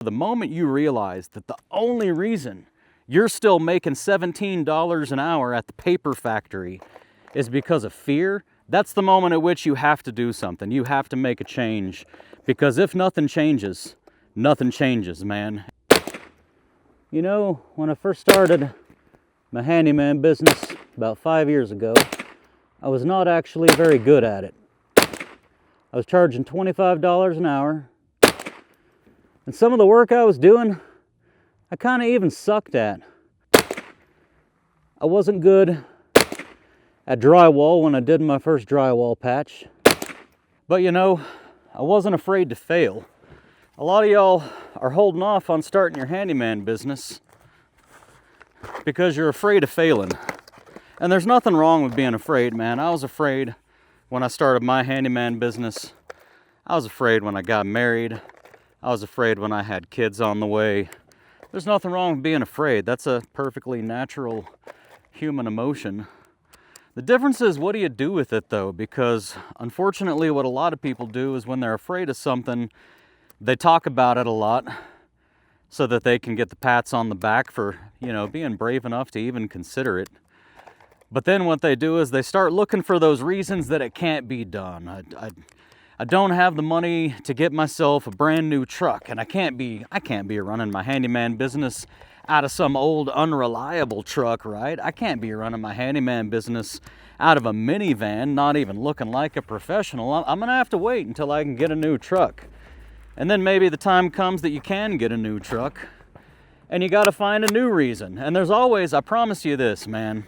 The moment you realize that the only reason you're still making $17 an hour at the paper factory is because of fear, that's the moment at which you have to do something. You have to make a change, because if nothing changes, man. You know, when I first started my handyman business about 5 years ago, I was not actually very good at it. I was charging $25 an hour, and some of the work I was doing, I kind of even sucked at. I wasn't good at drywall when I did my first drywall patch. But you know, I wasn't afraid to fail. A lot of y'all are holding off on starting your handyman business because you're afraid of failing. And there's nothing wrong with being afraid, man. I was afraid when I started my handyman business. I was afraid when I got married. I was afraid when I had kids on the way. There's nothing wrong with being afraid. That's a perfectly natural human emotion. The difference is, what do you do with it though? Because unfortunately what a lot of people do is when they're afraid of something, they talk about it a lot so that they can get the pats on the back for, you know, being brave enough to even consider it. But then what they do is they start looking for those reasons that it can't be done. I don't have the money to get myself a brand new truck, and I can't be running my handyman business out of some old unreliable truck, right? I can't be running my handyman business out of a minivan, not even looking like a professional. I'm gonna have to wait until I can get a new truck. And then maybe the time comes that you can get a new truck, and you gotta find a new reason. And there's always, I promise you this, man,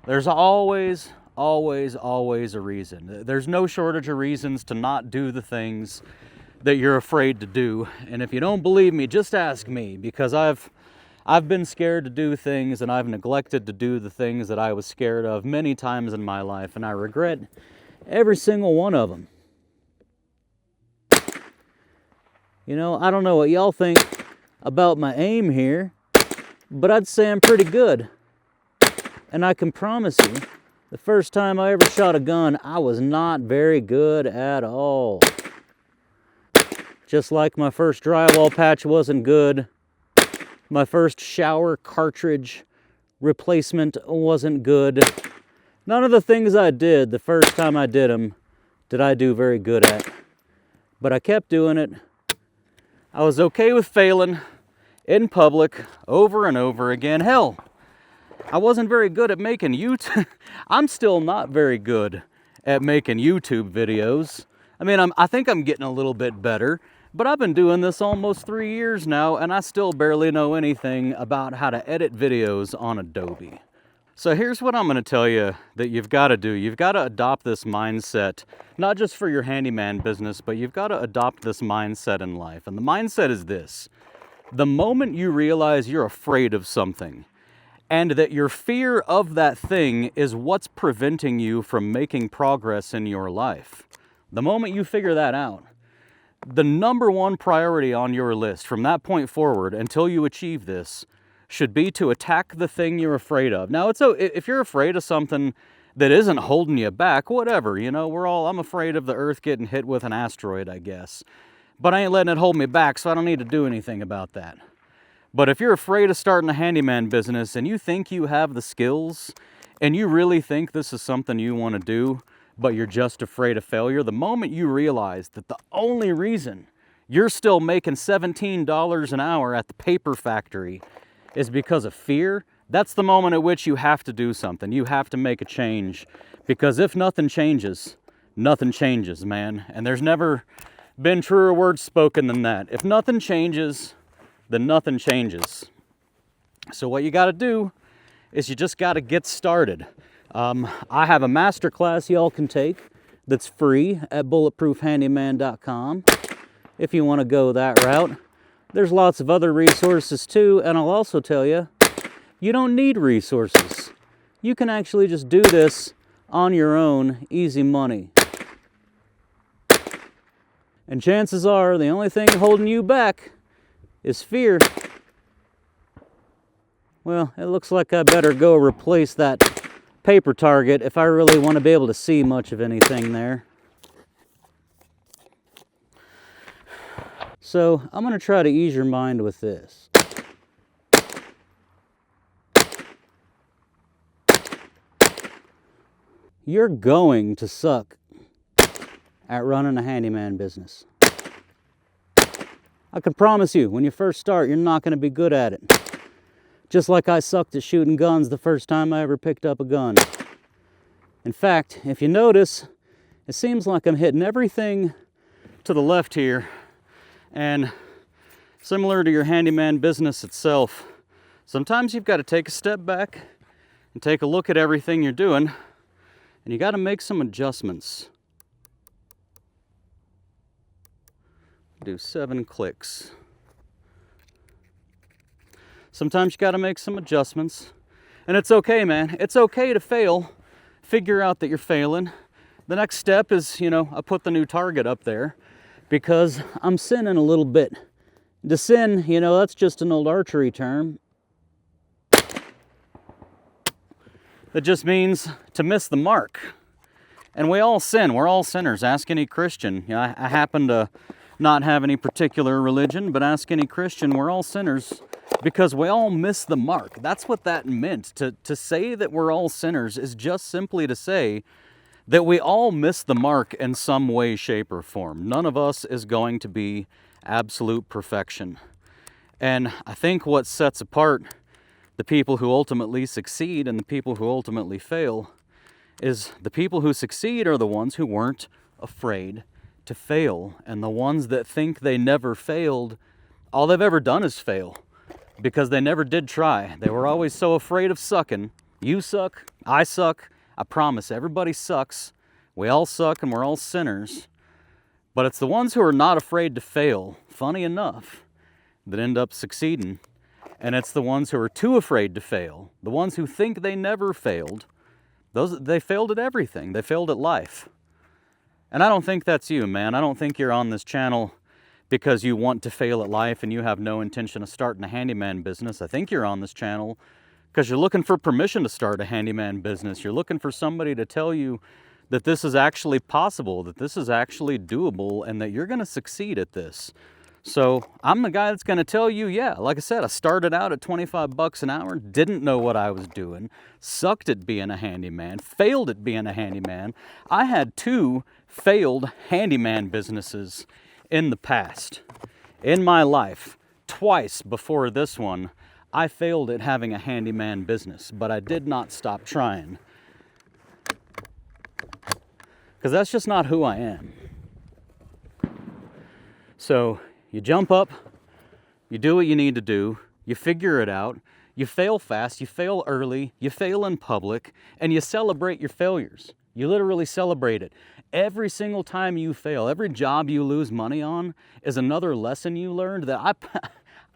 there's always a reason. There's no shortage of reasons to not do the things that you're afraid to do. And if you don't believe me, just ask me, because I've been scared to do things, and I've neglected to do the things that I was scared of many times in my life, and I regret every single one of them. You know, I don't know what y'all think about my aim here, but I'd say I'm pretty good. And I can promise you, the first time I ever shot a gun, I was not very good at all. Just like my first drywall patch wasn't good, my first shower cartridge replacement wasn't good. None of the things I did the first time I did them did I do very good at. But I kept doing it. I was okay with failing in public over and over again. Hell, I wasn't very good at making YouTube. I'm still not very good at making YouTube videos. I mean, I think I'm getting a little bit better, but I've been doing this almost 3 years now, and I still barely know anything about how to edit videos on Adobe. So here's what I'm going to tell you that you've got to do. You've got to adopt this mindset, not just for your handyman business, but you've got to adopt this mindset in life. And the mindset is this: the moment you realize you're afraid of something, and that your fear of that thing is what's preventing you from making progress in your life, the moment you figure that out, the number one priority on your list from that point forward until you achieve this should be to attack the thing you're afraid of. Now, if you're afraid of something that isn't holding you back, whatever, you know, I'm afraid of the earth getting hit with an asteroid, I guess. But I ain't letting it hold me back, so I don't need to do anything about that. But if you're afraid of starting a handyman business and you think you have the skills and you really think this is something you want to do, but you're just afraid of failure, the moment you realize that the only reason you're still making $17 an hour at the paper factory is because of fear, that's the moment at which you have to do something. You have to make a change, because if nothing changes, man. And there's never been truer words spoken than that. If nothing changes, then nothing changes. So what you got to do is you just got to get started. I have a masterclass y'all can take that's free at bulletproofhandyman.com if you want to go that route. There's lots of other resources too, and I'll also tell you, you don't need resources. You can actually just do this on your own, easy money. And chances are the only thing holding you back is fear. Well, it looks like I better go replace that paper target if I really want to be able to see much of anything there. So I'm going to try to ease your mind with this. You're going to suck at running a handyman business. I can promise you, when you first start, you're not going to be good at it. Just like I sucked at shooting guns the first time I ever picked up a gun. In fact, if you notice, it seems like I'm hitting everything to the left here. And similar to your handyman business itself, sometimes you've got to take a step back and take a look at everything you're doing, and you got to make some adjustments. Do 7 clicks. Sometimes you got to make some adjustments, and it's okay, man. It's okay to fail. Figure out that you're failing. The next step is, I put the new target up there because I'm sinning a little bit. To sin, that's just an old archery term. That just means to miss the mark. And we all sin. We're all sinners. Ask any Christian. I happen to not have any particular religion, but ask any Christian. We're all sinners because we all miss the mark. That's what that meant. To say that we're all sinners is just simply to say that we all miss the mark in some way, shape, or form. None of us is going to be absolute perfection. And I think what sets apart the people who ultimately succeed and the people who ultimately fail is the people who succeed are the ones who weren't afraid to fail. And the ones that think they never failed, all they've ever done is fail because they never did try. They were always so afraid of sucking. You suck, I suck. I promise, everybody sucks. We all suck and we're all sinners. But it's the ones who are not afraid to fail, funny enough, that end up succeeding. And it's the ones who are too afraid to fail, the ones who think they never failed, they failed at everything. They failed at life. And I don't think that's you, man. I don't think you're on this channel because you want to fail at life and you have no intention of starting a handyman business. I think you're on this channel because you're looking for permission to start a handyman business. You're looking for somebody to tell you that this is actually possible, that this is actually doable, and that you're going to succeed at this. So I'm the guy that's going to tell you, yeah, like I said, I started out at 25 bucks an hour, didn't know what I was doing, sucked at being a handyman, failed at being a handyman. I had 2 failed handyman businesses in the past. In my life, twice before this one, I failed at having a handyman business, but I did not stop trying. Because that's just not who I am. So you jump up, you do what you need to do, you figure it out, you fail fast, you fail early, you fail in public, and you celebrate your failures. You literally celebrate it. Every single time you fail, every job you lose money on is another lesson you learned that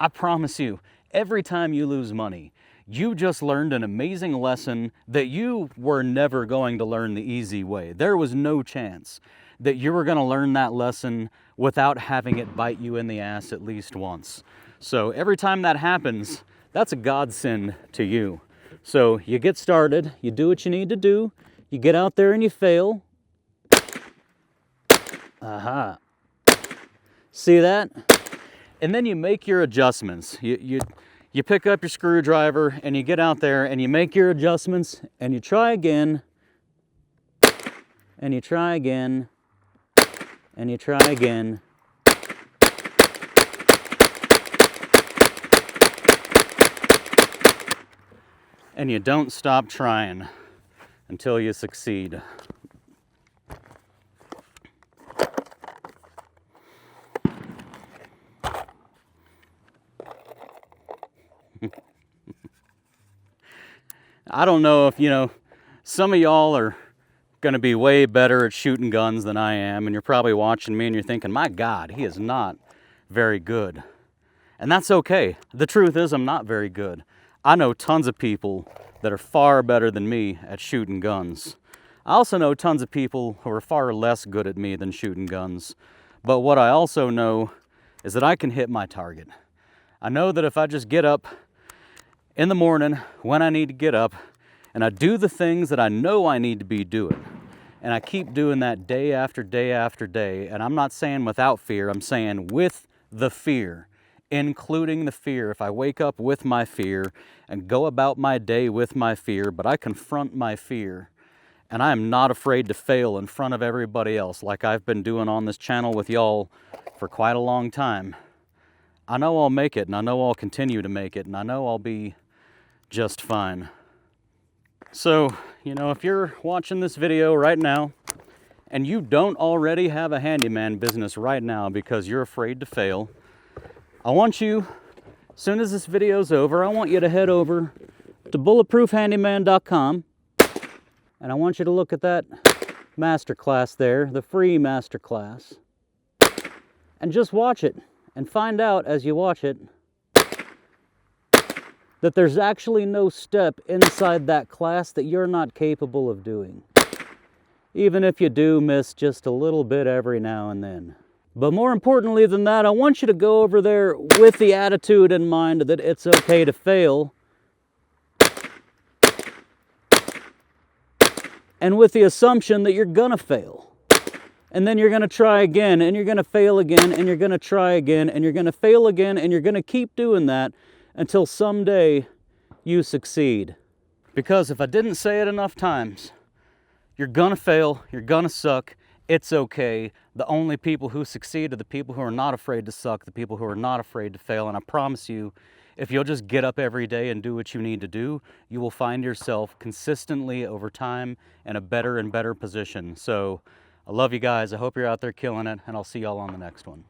I promise you, every time you lose money, you just learned an amazing lesson that you were never going to learn the easy way. There was no chance that you were going to learn that lesson without having it bite you in the ass at least once. So every time that happens, that's a godsend to you. So you get started, you do what you need to do, you get out there and you fail. Aha. See that? And then you make your adjustments. You pick up your screwdriver and you get out there and you make your adjustments and you try again and you try again and you try again. And you don't stop trying until you succeed. I don't know if, some of y'all are going to be way better at shooting guns than I am, and you're probably watching me and you're thinking, my God, he is not very good. And that's okay. The truth is I'm not very good. I know tons of people that are far better than me at shooting guns. I also know tons of people who are far less good at me than shooting guns. But what I also know is that I can hit my target. I know that if I just get up in the morning when I need to get up and I do the things that I know I need to be doing, and I keep doing that day after day after day, and I'm not saying without fear, I'm saying with the fear, including the fear. If I wake up with my fear and go about my day with my fear, but I confront my fear, and I am not afraid to fail in front of everybody else like I've been doing on this channel with y'all for quite a long time, I know I'll make it, and I know I'll continue to make it, and I know I'll be just fine. So, you know, if you're watching this video right now and you don't already have a handyman business right now because you're afraid to fail, I want you, as soon as this video's over, I want you to head over to bulletproofhandyman.com, and I want you to look at that masterclass there, the free masterclass, and just watch it and find out as you watch it that there's actually no step inside that class that you're not capable of doing, even if you do miss just a little bit every now and then. But more importantly than that, I want you to go over there with the attitude in mind that it's okay to fail, and with the assumption that you're gonna fail. And then you're gonna try again, and you're gonna fail again, and you're gonna try again, and you're gonna fail again, and you're gonna keep doing that until someday you succeed. Because if I didn't say it enough times, you're gonna fail, you're gonna suck, it's okay. The only people who succeed are the people who are not afraid to suck, the people who are not afraid to fail. And I promise you, if you'll just get up every day and do what you need to do, you will find yourself consistently over time in a better and better position. So I love you guys. I hope you're out there killing it, and I'll see y'all on the next one.